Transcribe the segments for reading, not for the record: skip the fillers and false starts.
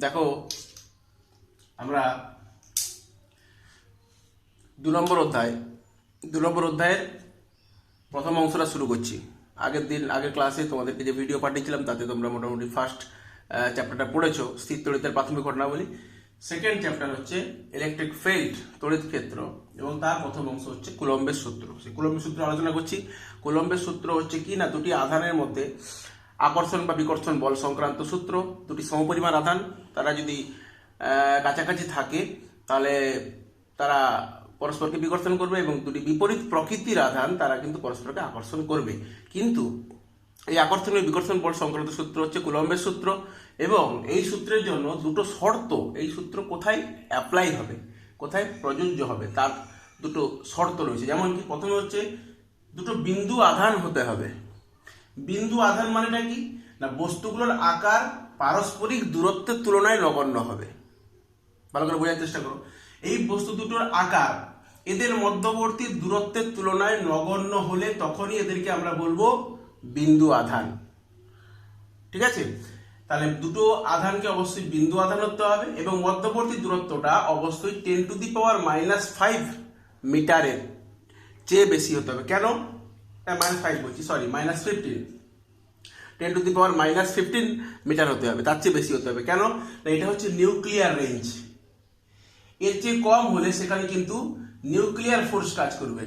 দেখো আমরা 2 নম্বর অধ্যায়ের প্রথম অংশটা শুরু করছি। আগের ক্লাসে তোমাদেরকে যে ভিডিও পাঠিয়েছিলাম তাতে তোমরা মোটামুটি ফার্স্ট চ্যাপ্টারটা পড়েছো, স্থির তড়িতের প্রাথমিক ঘটনাবলী। সেকেন্ড চ্যাপ্টার হচ্ছে ইলেকট্রিক ফিল্ড, তড়িৎ ক্ষেত্র, এবং তার প্রথম অংশ হচ্ছে কুলম্বের সূত্র। সেই কুলম্বের সূত্র আলোচনা করছি। কুলম্বের সূত্র হচ্ছে কি না, দুটি আধানের মধ্যে আকর্ষণ বা বিকর্ষণ বল সংক্রান্ত সূত্র। দুটি সমপরিমাণ আধান, তারা যদি কাছাকাছি থাকে তাহলে তারা পরস্পরকে বিকর্ষণ করবে, এবং দুটি বিপরীত প্রকৃতির আধান তারা কিন্তু পরস্পরকে আকর্ষণ করবে। কিন্তু এই আকর্ষণ ও বিকর্ষণ বল সংক্রান্ত সূত্র হচ্ছে কুলম্বের সূত্র, এবং এই সূত্রের জন্য দুটো শর্ত, এই সূত্র কোথায় অ্যাপ্লাই হবে, কোথায় প্রযোজ্য হবে, তার দুটো শর্ত রয়েছে। যেমন কি, প্রথমে হচ্ছে দুটো বিন্দু আধান হতে হবে। বিন্দু আধান মানেটা কি না, বস্তুগুলোর আকার পারস্পরিক দূরত্বের তুলনায় নগণ্য হবে। ভালো করে বোঝার চেষ্টা করো। এই বস্তু দুটোর আকার এদের মধ্যবর্তী দূরত্বের তুলনায় নগণ্য হলে তখনই এদেরকে আমরা বলবো বিন্দু আধান। ঠিক আছে? তাহলে দুটো আধানকে অবশ্যই বিন্দু আধান হতে হবে, এবং মধ্যবর্তী দূরত্বটা অবশ্যই 10⁻⁵ মিটারের চেয়ে বেশি হতে হবে। কেন? -5 বলছি, সরি, -15, 10⁻⁻15 মিটার হতে হবে, তার চেয়ে বেশি হতে হবে। কেন? এটা হচ্ছে নিউক্লিয়ার রেঞ্জ। এর চেয়ে কম হলে সেখানে কিন্তু নিউক্লিয়ার ফোর্স কাজ করবে,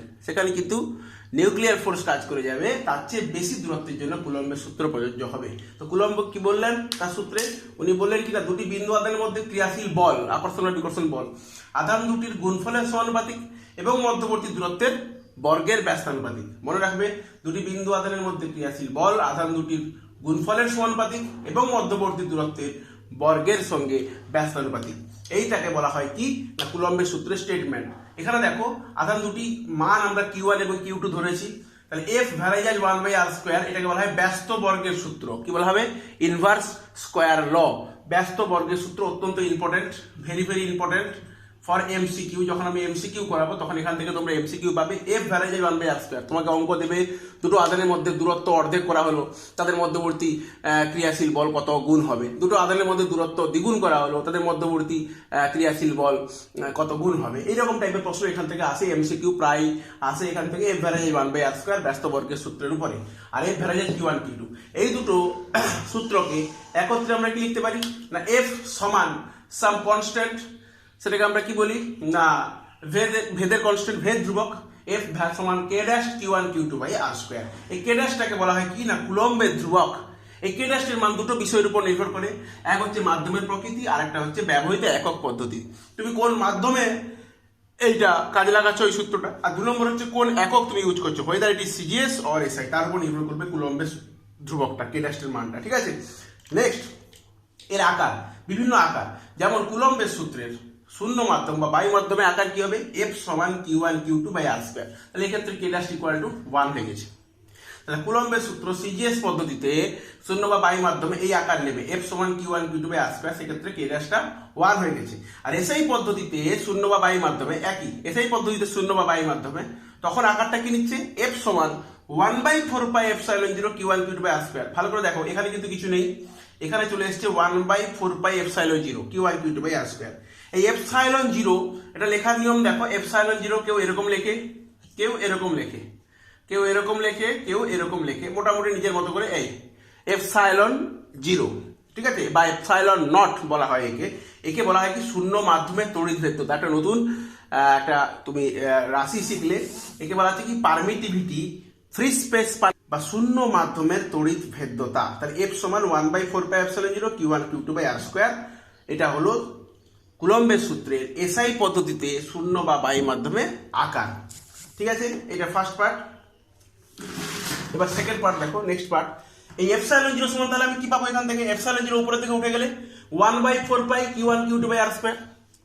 কাজ করে যাবে। তার চেয়ে বেশি দূরত্বের জন্য কুলম্বের সূত্র প্রযোজ্য হবে। তো কুলম্ব কি বললেন তার সূত্রে? উনি বললেন কিনা, দুটি বিন্দু আধানের মধ্যে ক্রিয়াশীল বল, আকর্ষণ ও বিকর্ষণ বল, আধান দুটির গুণফলের সমানুপাতিক এবং মধ্যবর্তী দূরত্বের বর্গের ব্যস্তানুপাতিক। মনে রাখবে, দুটি বিন্দু আধানের মধ্যে ক্রিয়াশীল বল আধান দুটির গুণফলের সমানুপাতিক এবং মধ্যবর্তী দূরত্বের বর্গের সঙ্গে ব্যস্তানুপাতিক। এইটাকে বলা হয় কি না, কুলম্বের সূত্রের স্টেটমেন্ট। এখানে দেখো, আধান দুটি মান আমরা Q1 এবং Q2 ধরেছি। তাহলে F ভ্যারাইজাল 1/r², এটাকে বলা হয় ব্যস্ত বর্গের সূত্র। কি বলা হবে? ইনভার্স স্কোয়ার ল। ব্যস্ত বর্গের সূত্র অত্যন্ত important, very very important for MCQ। যখন আমি MCQ করাবো তখন এখান থেকে তোমরা MCQ পাবে। F ভ্যারাইজাল 1/r², তোমাকে অঙ্ক দেবে, দুটো আধানের মধ্যে দূরত্ব অর্ধেক করা হলো, তাদের মধ্যবর্তী ক্রিয়াশীল বল কত গুণ হবে। দুটো আধানের মধ্যে দূরত্ব দ্বিগুণ করা হলো, তাদের মধ্যবর্তী ক্রিয়াশীল বল কত গুণ হবে। এইরকম টাইপের প্রশ্ন এখান থেকে আসে, MCQ প্রায় আসে এখান থেকে। F ভ্যারাইজাল 1/r² ব্যস্ত বর্গের সূত্রের উপরে, আর F ভ্যারাইজাল Q1 Q2, এই দুটো সূত্রকে একত্রে আমরা কি লিখতে পারি না, F সমান সাম কনস্ট্যান্ট, সেটাকে আমরা কি বলি না, ভেদের কনস্ট্যান্ট, ভেদ ধ্রুবক। F সমান K' Q1 Q2/r²। এই K' টাকে বলা হয় কি না, কুলম্বের ধ্রুবক। এই K' এর মান দুটো বিষয়ের উপর নির্ভর করে। এক হচ্ছে মাধ্যমের প্রকৃতি, আর একটা হচ্ছে ব্যবহৃত একক পদ্ধতি। তুমি কোন মাধ্যমে এইটা কাজে লাগাচ্ছ এই সূত্রটা, আর 2 নম্বর হচ্ছে কোন একক তুমি ইউজ করছো, whether it is CGS or SI, তার উপর নির্ভর করবে কুলম্বের ধ্রুবকটা, K' এর মানটা। ঠিক আছে? নেক্সট, এর আকার, বিভিন্ন আকার, যেমন কুলম্বের সূত্রের শূন্য মাধ্যম বা বায়ু মাধ্যমে আকার কি হবে, F সমান Q1 Q2/r²। তাহলে এক্ষেত্রে K' = 1 হয়ে গেছে। তাহলে কুলম্বের সূত্র CGS পদ্ধতিতে শূন্য বা বায়ু মাধ্যমে এই আকার নেবে, F সমান Q1 Q2/r², সেক্ষেত্রে K' 1 হয়ে গেছে। আর SI পদ্ধতিতে শূন্য বা বায়ু মাধ্যমে একই, SI পদ্ধতিতে শূন্য বা বায়ু মাধ্যমে তখন আকারটা কি নিচ্ছে, F সমান 1/4πε0 Q1 Q2/r²। ভালো করে দেখো, এখানে কিন্তু কিছু নেই, এখানে চলে এসছে 1/4πε0 Q1 Q2/r²। এই ε0, এটা লেখার নিয়ম দেখো, ε0 কেউ এরকম লেখে, কেউ এরকম লেখে, কেউ এরকম লেখে, কেউ এরকম লেখে, মোটামুটি নিজের মতো করে। এই ε0, ঠিক আছে, বা ε0 বলা হয় একে বলা হয় কি, শূন্য মাধ্যমে তড়িৎ ভেদ্যতা। একটা নতুন একটা তুমি রাশি শিখলে, একে বলা হচ্ছে কি পারমিটিভিটি, ফ্রি স্পেস বা শূন্য মাধ্যমের তড়িৎ ভেদ্যতা। তাহলে F সমান 1/4πε0 Q1 Q2/r²। এটা হলো কুলম্বের সূত্রের SI পদ্ধতিতে শূন্য বা বায়ু মাধ্যমে আকার। ঠিক আছে? এটা ফার্স্ট পার্ট। এবার সেকেন্ড পার্ট দেখো, নেক্সট পার্ট। এই ε0 সমান, তাহলে আমি কি পাবো এখান থেকে, ε0 উপরের দিকে উঠে গেলে 1/4π Q1 Q2/r²।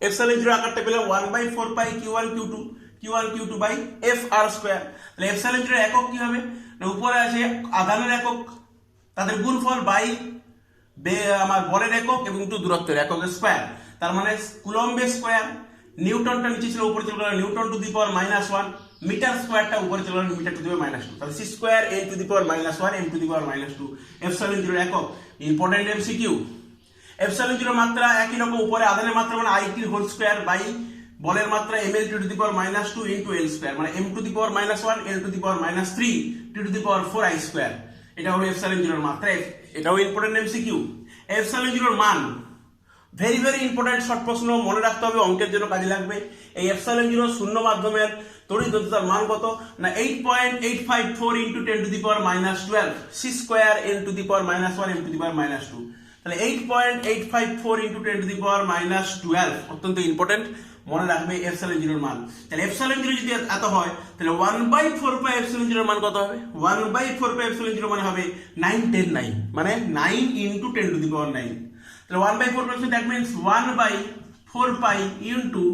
ε0 আকারটা পেলাম 1/4π Q1 Q2/fr²। তাহলে ε0 একক কি হবে, উপরে আছে আধানের একক, তাদের গুণফল বাই আমার বলের একক এবং দূরত্বের একক স্কয়ার। তার মানে কুলম্বের স্কয়ার, নিউটনটা নিচে ছিল, উপরে চলে গেল newton to the power -1, metre স্কয়ারটা উপরে চলে গেল মিটার টু দি পাওয়ার -2। তাহলে c² n to the power -1 m to the power -2, ε0 একক। Important MCQ। এপসাইলন জিরো মাত্রা একই রকম, উপরে আধানের মাত্রা মানে I T whole square by বলের মাত্রা M L T to the power minus two into L square, মানে M to the power minus one L to the power minus three T to the power four I square. এটা হলো epsilon জিরোর মাত্রা। এটাও important MCQ. Epsilon জিরোর মান very very important, short প্রশ্ন, মনে রাখতে হবে, অঙ্কের জন্য কাজে লাগবে। এই এপসাইলন জিরো শূন্য মাধ্যমের তড়িৎ দ্রুততার মান কত না 8.854 into 10 to the power minus 12 C square N to the power minus 1 M to the power minus 2। তাহলে 8.854 into 10 to the power minus 12 অত্যন্ত ইম্পর্টেন্ট, মনে রাখবে এপসাইলন জিরোর মান। তাহলে এপসাইলন জিরো যদি এত হয় তাহলে 1/4 পাই এপসাইলন জিরোর মান কত হবে? 1/4 পাই এপসাইলন জিরো মানে হবে 9 10 9, মানে 9 ইন্টু 10 টু দি পাওয়ার 9। তাহলে 1/4 pi, that means 1/4 pi into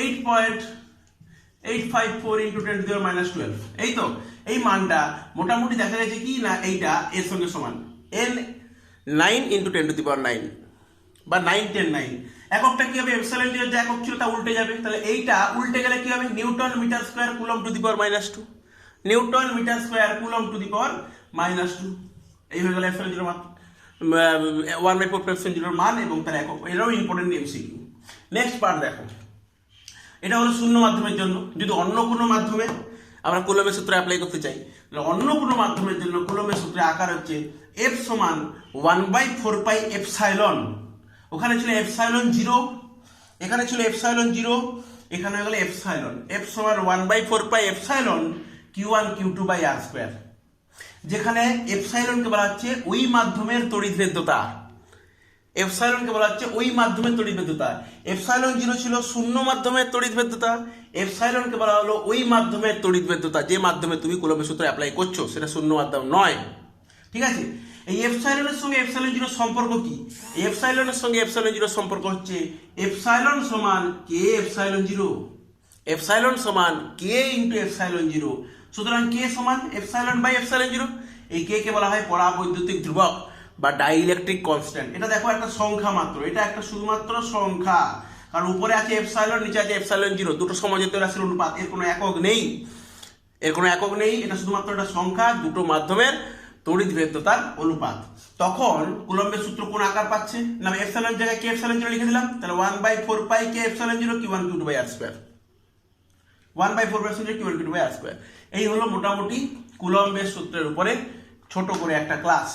8.854 into 10 to the power minus 12। এই তো এই মানটা মোটামুটি দেখা গেছে কি না এইটা এর সঙ্গে সমান n 9 ইন্টু 10 টু দি পাওয়ার 9 বা 9 10 9। এককটা কি হবে? এপসাইলন জিরোর যে একক ছিল তা উল্টে যাবে, তাহলে এইটা উল্টে গেলে কি হবে? Newton metre square coulomb to the power minus 2, newton metre square coulomb to the power minus 2। এই হয়ে গেল এপসাইলন জিরোর মান, 1/4 এপসাইলন জিরোর মান এবং তার একক। এটাও ইম্পর্টেন্ট এমসিকিউ। নেক্সট পার্ট দেখো, এটা হলো শূন্য মাধ্যমের জন্য। যদি অন্য কোনো মাধ্যমে আমরা কুলম্বের সূত্র অ্যাপ্লাই করতে চাই, তাহলে অন্য কোনো মাধ্যমের জন্য কুলম্বের সূত্রের আকার হচ্ছে F সমান 1/4 পাই এপসাইলন। ওখানে ছিল এপসাইলন জিরো, এখানে ছিল এপসাইলন জিরো, এখানে হয়ে গেল এপসাইলন। F সমান 1/4 pi epsilon Q1 Q2 by R square. যেখানে এপসাইলনকে বলা হচ্ছে ওই মাধ্যমের তড়িৎভেদ্যতা, এপসাইলনকে বলা হচ্ছে ওই মাধ্যমের তড়িৎভেদ্যতা। এপসাইলন জিরো ছিল শূন্য মাধ্যমের তড়িৎভেদ্যতা, এপসাইলনকে বলা হলো ওই মাধ্যমের তড়িৎভেদ্যতা যে মাধ্যমে তুমি কুলম্বের সূত্র অ্যাপ্লাই করছো, সেটা শূন্য মাধ্যম নয়। ঠিক আছে? এই এপসাইলনের সঙ্গে এপসাইলন জিরো সম্পর্ক কি? এই এপসাইলনের সঙ্গে এপসাইলন জিরো সম্পর্ক হচ্ছে এপসাইলন সমান কে এপসাইলন জিরো, এপসাইলন সমান কে ইন্টু এপসাইলন জিরো। সুতরাং কে সমান এপসাইলন বাই এপসাইলন জিরো। এই কে কে বলা হয় পরাবৈদ্যুতিক ধ্রুবক বা ডাইইলেকট্রিক কনস্ট্যান্ট। এটা দেখো একটা সংখ্যা মাত্র, এটা একটা শুধুমাত্র সংখ্যা, কারণ উপরে আছে এপসাইলন, নিচে আছে এপসাইলন জিরো, দুটো সমজাতীয় রাশির অনুপাত, এর কোনো একক নেই, এর কোনো একক নেই। এটা শুধুমাত্র একটা সংখ্যা, দুটো মাধ্যমের তড়িৎভেদ্যতার অনুপাত। তখন কুলম্বের সূত্র কোন আকার পাচ্ছে না? এপসাইলন জায়গায় কে এপসাইলন জিরো লিখে দিলাম, তাহলে 1/4 পাই কে epsilon zero Q1 Q2 by R square, 1/4 pi Q1 Q2 by R square. এই হলো মোটামুটি কুলম্বের সূত্রের উপরে ছোট করে একটা ক্লাস।